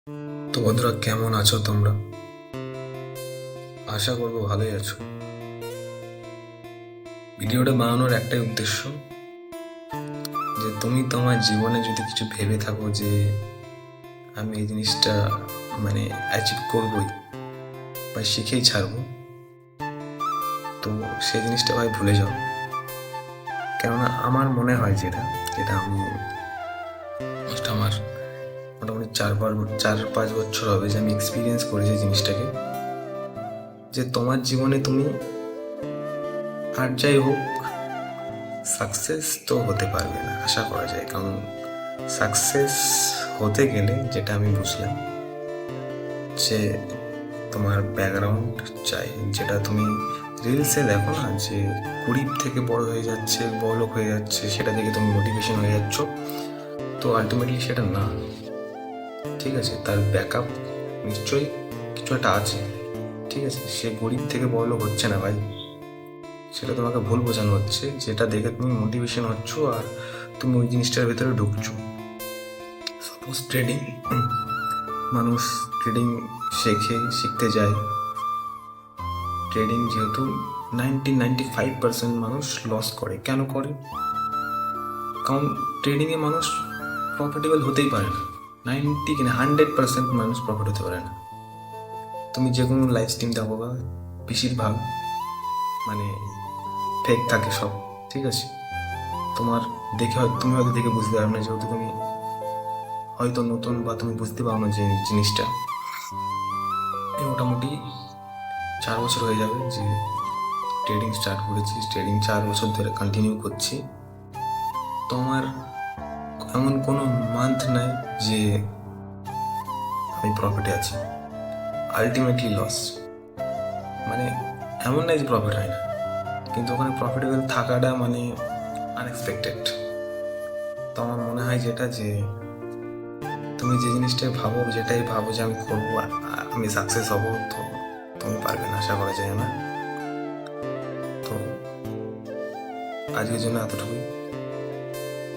তো বন্ধুরা, কেমন আছো তোমরা? আশা করবো ভালোই আছো। ভিডিওটা বানানোর একটাই উদ্দেশ্য, যে তুমি তোমার জীবনে যদি কিছু ভেবে থাকো যে আমি এই জিনিসটা অ্যাচিভ করবই বা শিখেই ছাড়বো, তো সেই জিনিসটা ভাই ভুলে যাও। কেননা আমার মনে হয় যেটা যেটা আমি আমার মোটামুটি 4-5 বছর হবে যে আমি এক্সপিরিয়েন্স করেছি জিনিসটাকে, যে তোমার জীবনে তুমি আর যাই হোক সাকসেস তো হতে পারবে না, আশা করা যায়। কারণ সাকসেস হতে গেলে যেটা আমি বুঝলাম, যে তোমার ব্যাকগ্রাউন্ড চাই। যেটা তুমি রিলসে দেখো না, যে গরিব থেকে বড় হয়ে যাচ্ছে, বড়লোক হয়ে যাচ্ছে, সেটা দেখে তুমি মোটিভেশন হয়ে যাচ্ছ, তো আলটিমেটলি সেটা না। ঠিক আছে, তার ব্যাকআপ নিশ্চয়ই কিছু একটা আছে। ঠিক আছে, সে গরিব থেকে বড়লোক হচ্ছে না ভাই, সেটা তোমাকে ভুল বোঝানো হচ্ছে। যেটা দেখে তুমি মোটিভেশন হচ্ছ আর তুমি ওই জিনিসটার ভেতরে ঢুকছো। সাপোজ ট্রেডিং, মানুষ ট্রেডিং শিখতে যায়। ট্রেডিং যেহেতু 95% মানুষ লস করে, কেন করে? কারণ ট্রেডিংয়ে মানুষ প্রফিটেবল হতেই পারে না। 100% মানুষ প্রফিট হতে পারে না। তুমি যে কোনো লাইভ স্ট্রিম দেখো, বা বেশিরভাগ ফেক থাকে সব। ঠিক আছে, তুমি হয়তো দেখে বুঝতে পারবে না, যেহেতু তুমি হয়তো নতুন, বা তুমি বুঝতে পারো না যে জিনিসটা। মোটামুটি 4 বছর হয়ে যাবে যে ট্রেডিং স্টার্ট করেছি। ট্রেডিং 4 বছর ধরে কন্টিনিউ করছি। তো আমার এমন কোনো মান্থ নাই যে আমি প্রফিটে আছি। Ultimately loss. এমন নাই যে প্রফিট হয় না, কিন্তু ওখানে প্রফিটেবল থাকাটা আনএক্সপেক্টেড। তো আমার মনে হয় যেটা, যে তুমি যে জিনিসটাই ভাবো, যেটাই ভাবো যে আমি করবো, আমি সাকসেস হবো, তো তুমি পারবে না, আশা করা যায় না। তো আজকের জন্য এতটুকুই।